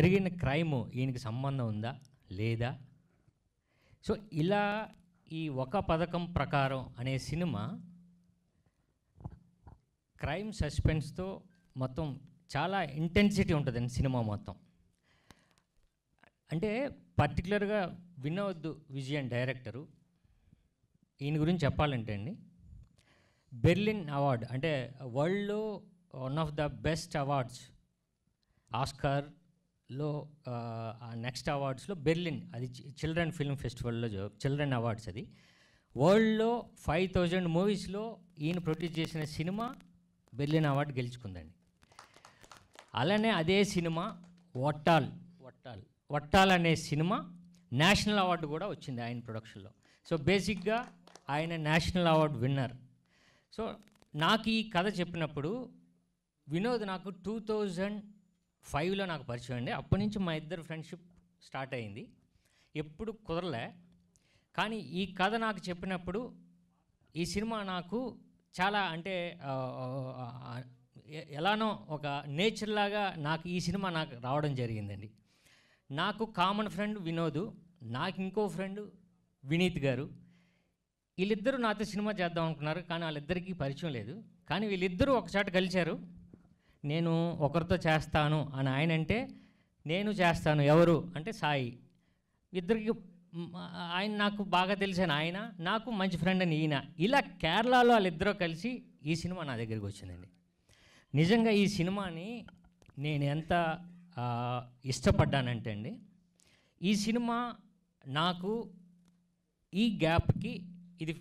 జరిగిన క్రైమ్ ఈయనకి సంబంధం ఉందా లేదా? సో ఇలా ఈ ఒక పథకం ప్రకారం అనే సినిమా క్రైమ్ సస్పెన్స్తో మొత్తం చాలా ఇంటెన్సిటీ ఉంటుందండి సినిమా మొత్తం. అంటే పర్టికులర్గా వినోద్ విజయన్ డైరెక్టరు, ఈయన గురించి చెప్పాలంటే అండి, బెర్లిన్ అవార్డ్ అంటే వరల్డ్లో one of the best awards, ఆస్కార్లో నెక్స్ట్ అవార్డ్స్లో బెర్లిన్, అది చిల్డ్రన్ ఫిల్మ్ ఫెస్టివల్లో చిల్డ్రన్ అవార్డ్స్. అది వరల్డ్లో 5000 మూవీస్లో ఈయన ప్రొడ్యూస్ చేసిన సినిమా బెర్లిన్ అవార్డు గెలుచుకుందండి. అలానే అదే సినిమా వట్టాల్ అనే సినిమా నేషనల్ అవార్డు కూడా వచ్చింది ఆయన ప్రొడక్షన్లో. సో బేసిక్గా ఆయన నేషనల్ అవార్డు విన్నర్. సో నాకు ఈ కథ చెప్పినప్పుడు వినోద్ నాకు 2005లో నాకు పరిచయం అండి. అప్పటి నుంచి మా ఇద్దరు ఫ్రెండ్షిప్ స్టార్ట్ అయింది. ఎప్పుడు కుదరలే. కానీ ఈ కథ నాకు చెప్పినప్పుడు ఈ సినిమా నాకు చాలా అంటే ఎలానో ఒక నేచర్ లాగా నాకు ఈ సినిమా నాకు రావడం జరిగిందండి. నాకు కామన్ ఫ్రెండ్ వినోద్, నాకు ఇంకో ఫ్రెండ్ వినీత్ గారు. వీళ్ళిద్దరూ నాతో సినిమా చేద్దాం అనుకున్నారు, కానీ వాళ్ళిద్దరికీ పరిచయం లేదు. కానీ వీళ్ళిద్దరూ ఒకసారి కలిశారు. నేను ఒకరితో చేస్తాను అని ఆయన అంటే, నేను చేస్తాను ఎవరు అంటే సాయి. ఇద్దరికి ఆయన నాకు బాగా తెలిసిన ఆయన, నాకు మంచి ఫ్రెండ్ అని ఈయన. ఇలా కేరళలో వాళ్ళిద్దరూ కలిసి ఈ సినిమా నా దగ్గరికి వచ్చిందండి. నిజంగా ఈ సినిమాని నేను ఎంత ఇష్టపడ్డానంటే అండి, ఈ సినిమా నాకు ఈ గ్యాప్కి ఇది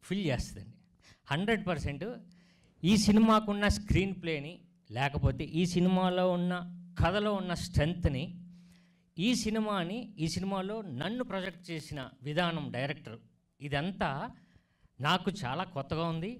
ఫిల్ చేస్తుందండి 100%. ఈ సినిమాకున్న స్క్రీన్ ప్లేని, లేకపోతే ఈ సినిమాలో ఉన్న కథలో ఉన్న స్ట్రెంగ్త్ని, ఈ సినిమాలో నన్ను ప్రొజెక్ట్ చేసిన విధానం, డైరెక్టర్, ఇదంతా నాకు చాలా కొత్తగా ఉంది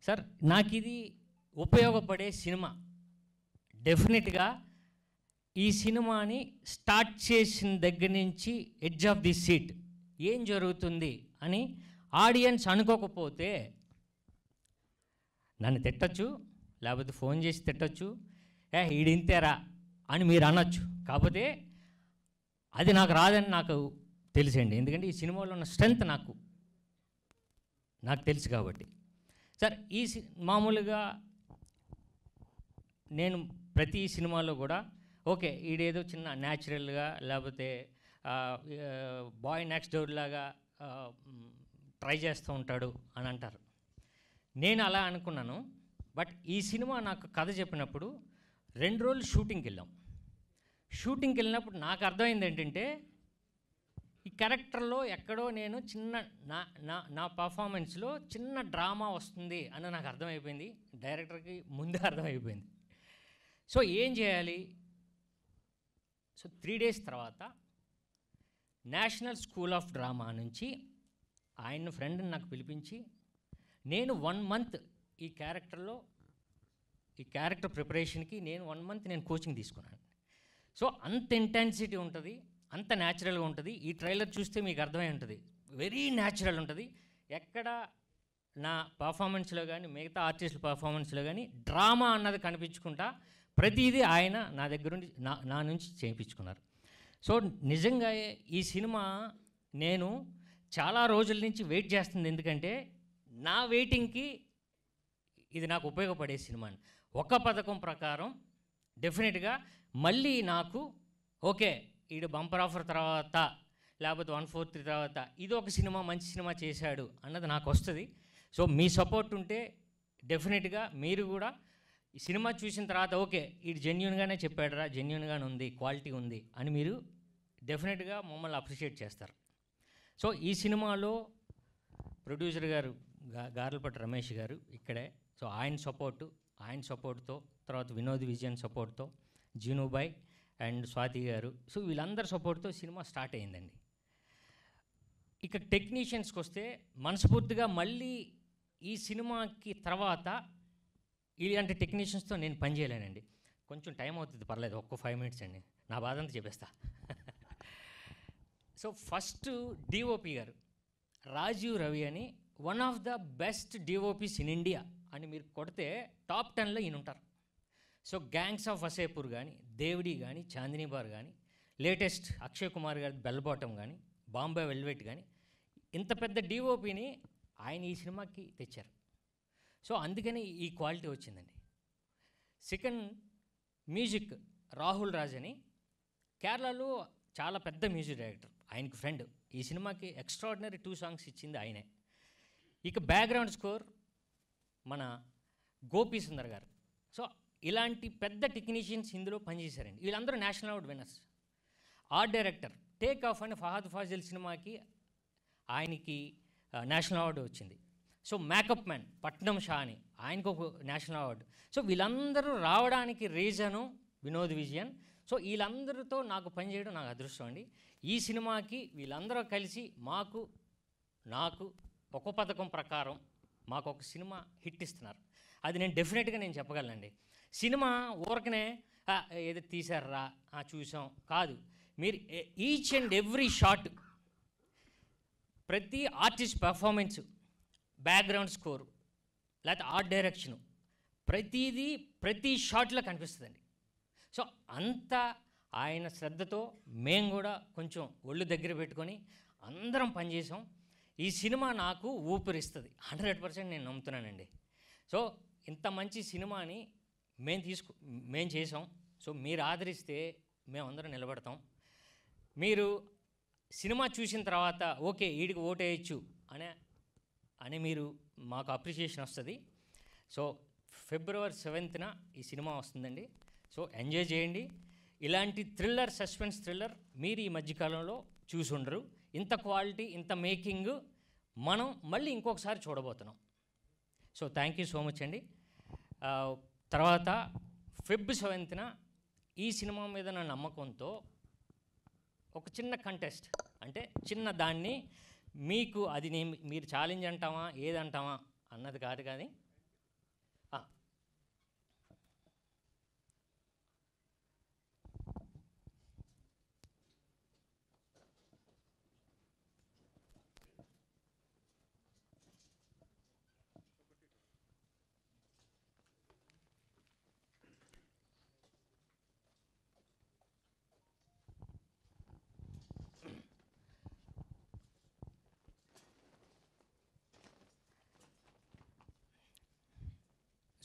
సార్. నాకు ఇది ఉపయోగపడే సినిమా. డెఫినెట్గా ఈ సినిమాని స్టార్ట్ చేసిన దగ్గర నుంచి ఎడ్జ్ ఆఫ్ ది సీట్ ఏం జరుగుతుంది అని ఆడియన్స్ అనుకోకపోతే నన్ను తిట్టచ్చు, లేకపోతే ఫోన్ చేసి తిట్టచ్చు, ఈడింతేరా అని మీరు అనొచ్చు. కాకపోతే అది నాకు రాదని నాకు తెలుసండి. ఎందుకంటే ఈ సినిమాలో ఉన్న స్ట్రెంగ్త్ నాకు తెలుసు కాబట్టి. సార్ మామూలుగా నేను ప్రతి సినిమాలో కూడా ఓకే ఈడేదో చిన్న న్యాచురల్గా, లేకపోతే బాయ్ నెక్స్ట్ డోర్ లాగా ట్రై చేస్తూ ఉంటాడు అని అంటారు. నేను అలా అనుకున్నాను. బట్ ఈ సినిమా నాకు కథ చెప్పినప్పుడు 2 రోజులు షూటింగ్కి వెళ్ళినప్పుడు నాకు అర్థమైంది ఏంటంటే, ఈ క్యారెక్టర్లో ఎక్కడో నేను నా పర్ఫార్మెన్స్లో చిన్న డ్రామా వస్తుంది అని నాకు అర్థమైపోయింది. డైరెక్టర్కి ముందే అర్థమైపోయింది. సో ఏం చేయాలి? సో 3 days తర్వాత నేషనల్ స్కూల్ ఆఫ్ డ్రామా నుంచి ఆయన ఫ్రెండ్ని నాకు పిలిపించి, నేను 1 month ఈ క్యారెక్టర్ ప్రిపరేషన్కి నేను 1 month నేను కోచింగ్ తీసుకున్నాను. సో అంత ఇంటెన్సిటీ ఉంటుంది, అంత న్యాచురల్గా ఉంటుంది. ఈ ట్రైలర్ చూస్తే మీకు అర్థమై ఉంటుంది, వెరీ న్యాచురల్ ఉంటుంది. ఎక్కడ నా పర్ఫార్మెన్స్లో కానీ, మిగతా ఆర్టిస్టుల పర్ఫార్మెన్స్లో కానీ డ్రామా అన్నది కనిపించుకుంటా ప్రతిదీ ఆయన నా దగ్గర నుండి నా నుంచి చేయించుకున్నారు. సో నిజంగా ఈ సినిమా నేను చాలా రోజుల నుంచి వెయిట్ చేస్తుంది. ఎందుకంటే నా వెయిటింగ్కి ఇది నాకు ఉపయోగపడే సినిమా. ఒక పథకం ప్రకారం డెఫినెట్గా మళ్ళీ నాకు ఓకే ఈడు బంపర్ ఆఫర్ తర్వాత, లేకపోతే 1/4 తర్వాత ఇది ఒక సినిమా, మంచి సినిమా చేశాడు అన్నది నాకు వస్తుంది. సో మీ సపోర్ట్ ఉంటే డెఫినెట్గా మీరు కూడా ఈ సినిమా చూసిన తర్వాత ఓకే ఇది జెన్యూన్గానే చెప్పాడురా, జెన్యూన్గానే ఉంది, క్వాలిటీ ఉంది అని మీరు డెఫినెట్గా మమ్మల్ని అప్రిషియేట్ చేస్తారు. సో ఈ సినిమాలో ప్రొడ్యూసర్ గారు గార్లపట్టి రమేష్ గారు ఇక్కడే. సో ఆయన సపోర్ట్తో, తర్వాత వినోద్ విజయన్ సపోర్ట్తో, జీనుబాయ్ అండ్ స్వాతి గారు, సో వీళ్ళందరి సపోర్ట్తో సినిమా స్టార్ట్ అయిందండి. ఇక టెక్నీషియన్స్కి వస్తే మనస్ఫూర్తిగా మళ్ళీ ఈ సినిమాకి తర్వాత ఇలాంటి టెక్నీషియన్స్తో నేను పనిచేయలేనండి. కొంచెం టైం అవుతుంది, పర్లేదు, ఒక్క 5 minutes అండి, నా బాధ అంతా చెప్పేస్తా. సో ఫస్ట్ డిఓపి గారు రాజీవ్ రవి అని, one of the best DOPs in India అని మీరు కొడితే టాప్ 10లో ఈయన ఉంటారు. సో గ్యాంగ్స్ ఆఫ్ వసేపూర్ కానీ, దేవుడి కానీ, చాందినీ బార్ కానీ, లేటెస్ట్ అక్షయ్ కుమార్ గారి బెల్ బాటమ్ కానీ, బాంబే వెల్వెట్ కానీ, ఇంత పెద్ద డిఓపిని ఆయన ఈ సినిమాకి తెచ్చారు. సో అందుకని ఈ క్వాలిటీ వచ్చిందండి. సెకండ్, మ్యూజిక్ రాహుల్ రాజ్ అని కేరళలో చాలా పెద్ద మ్యూజిక్ డైరెక్టర్, ఆయనకి ఫ్రెండ్. ఈ సినిమాకి ఎక్స్ట్రాడినరీ 2 సాంగ్స్ ఇచ్చింది ఆయనే. ఇక బ్యాక్గ్రౌండ్ స్కోర్ మన గోపీ సుందర్ గారు. సో ఇలాంటి పెద్ద టెక్నీషియన్స్ ఇందులో పనిచేశారండి. వీళ్ళందరూ national award winners. Art director take off అని ఫహద్ ఫాజిల్ సినిమాకి ఆయనకి నేషనల్ అవార్డు వచ్చింది. సో మేకప్ మ్యాన్ పట్నం షా అని ఆయనకు ఒక నేషనల్ అవార్డు. సో వీళ్ళందరూ రావడానికి రీజను వినోద్ విజయన్. సో వీళ్ళందరితో నాకు పనిచేయడం నాకు అదృష్టం అండి. ఈ సినిమాకి వీళ్ళందరూ కలిసి నాకు ఒక పథకం ప్రకారం మాకు ఒక సినిమా హిట్ ఇస్తున్నారు. అది నేను డెఫినెట్గా నేను చెప్పగలనండి. సినిమా ఊరకనే ఏదో తీశారా చూసాం కాదు. మీరు ఈచ్ అండ్ ఎవ్రీ షాట్, ప్రతి ఆర్టిస్ట్ పర్ఫార్మెన్సు, బ్యాక్గ్రౌండ్ స్కోరు, లేకపోతే ఆర్ట్ డైరెక్షను, ప్రతిదీ ప్రతి షాట్లో కనిపిస్తుందండి. సో అంత ఆయన శ్రద్ధతో మేము కూడా కొంచెం ఒళ్ళు దగ్గర పెట్టుకొని అందరం పనిచేసాం. ఈ సినిమా నాకు ఊపిరిస్తుంది 100% నేను నమ్ముతున్నానండి. సో ఇంత మంచి సినిమాని మేము చేసాం. సో మీరు ఆదరిస్తే మేమందరం నిలబడతాం. మీరు సినిమా చూసిన తర్వాత ఓకే వీడికి ఓటేయచ్చు అని మీరు మాకు అప్రిషియేషన్ వస్తుంది. సో February 7th ఈ సినిమా వస్తుందండి. సో ఎంజాయ్ చేయండి. ఇలాంటి థ్రిల్లర్, సస్పెన్స్ థ్రిల్లర్ మీరు ఈ మధ్యకాలంలో చూసి ఉండరు. ఇంత క్వాలిటీ, ఇంత మేకింగ్ మనం మళ్ళీ ఇంకొకసారి చూడబోతున్నాం. So thank you so much అండి. తర్వాత February 7th ఈ సినిమా మీద నా నమ్మకంతో ఒక చిన్న కంటెస్ట్, అంటే చిన్న దాన్ని మీకు అది మీరు ఛాలెంజ్ అంటామా ఏదంటామా అన్నది కాదు కానీ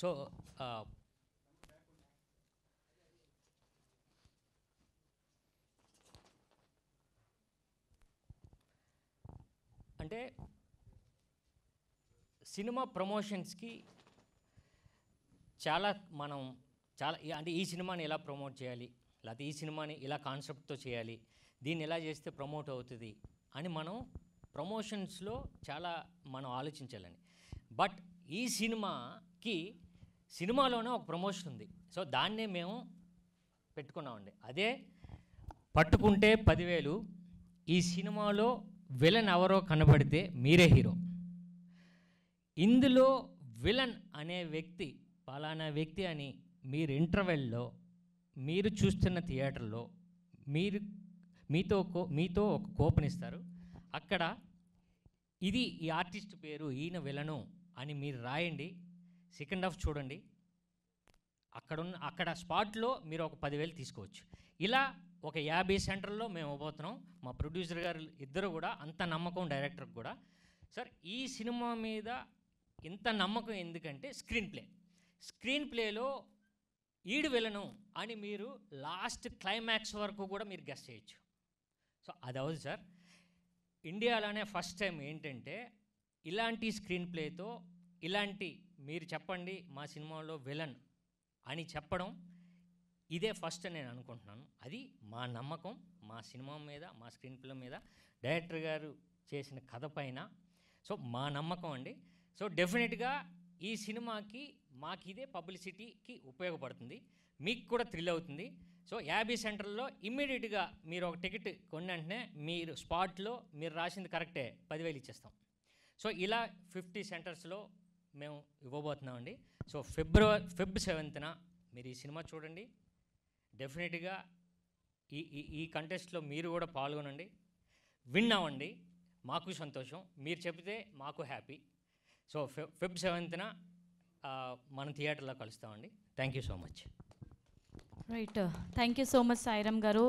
సో అంటే సినిమా ప్రమోషన్స్కి అంటే ఈ సినిమాని ఎలా ప్రమోట్ చేయాలి, లేకపోతే ఈ సినిమాని ఇలా కాన్సెప్ట్తో చేయాలి, దీన్ని ఎలా చేస్తే ప్రమోట్ అవుతుంది అని మనం ప్రమోషన్స్లో మనం ఆలోచించాలని. బట్ ఈ సినిమాలోనే ఒక ప్రమోషన్ ఉంది. సో దాన్నే మేము పెట్టుకున్నామండి. అదే పట్టుకుంటే 10,000. ఈ సినిమాలో విలన్ ఎవరో కనబడితే మీరే హీరో. ఇందులో విలన్ అనే వ్యక్తి పలానా వ్యక్తి అని మీరు ఇంటర్వెల్లో మీరు చూస్తున్న థియేటర్లో మీతో ఒక కూపన్ ఇస్తారు. అక్కడ ఇది ఈ ఆర్టిస్ట్ పేరు, ఈయన విలను అని మీరు రాయండి. సెకండ్ హాఫ్ చూడండి. అక్కడ స్పాట్లో మీరు ఒక 10,000 తీసుకోవచ్చు. ఇలా ఒక 50 సెంటర్లో మేము ఇవ్వబోతున్నాం. మా ప్రొడ్యూసర్ గారు ఇద్దరు కూడా అంత నమ్మకం, డైరెక్టర్కి కూడా. సార్ ఈ సినిమా మీద ఇంత నమ్మకం ఎందుకంటే స్క్రీన్ ప్లేలో ఈడు విలను అని మీరు లాస్ట్ క్లైమాక్స్ వరకు కూడా మీరు గెస్ చేయొచ్చు. సో అది అవుతుంది సార్. ఇండియాలోనే ఫస్ట్ టైం ఏంటంటే ఇలాంటి స్క్రీన్ ప్లేతో మీరు చెప్పండి మా సినిమాలో విలన్ అని చెప్పడం ఇదే ఫస్ట్ అని నేను అనుకుంటున్నాను. అది మా నమ్మకం మా సినిమా మీద, మా స్క్రీన్ ప్లే మీద, డైరెక్టర్ గారు చేసిన కథ పైన. సో మా నమ్మకం అండి. సో డెఫినెట్గా ఈ సినిమాకి మాకు ఇదే పబ్లిసిటీకి ఉపయోగపడుతుంది, మీకు కూడా థ్రిల్ అవుతుంది. సో 50 సెంటర్లో ఇమ్మీడియట్గా మీరు ఒక టికెట్ కొన్న వెంటనే మీరు స్పాట్లో మీరు రాసింది కరెక్టే 10,000 ఇచ్చేస్తాం. సో ఇలా 50 సెంటర్స్లో మేము ఇవ్వబోతున్నామండి. సో February 7th మీరు ఈ సినిమా చూడండి. డెఫినెట్గా ఈ కంటెస్ట్లో మీరు కూడా పాల్గొనండి, విన్ అవ్వండి. మాకు సంతోషం, మీరు చెబితే మాకు హ్యాపీ. సో February 7th మనం థియేటర్లో కలుస్తామండి. Thank you so much. Right, thank you so much Sairam గారు.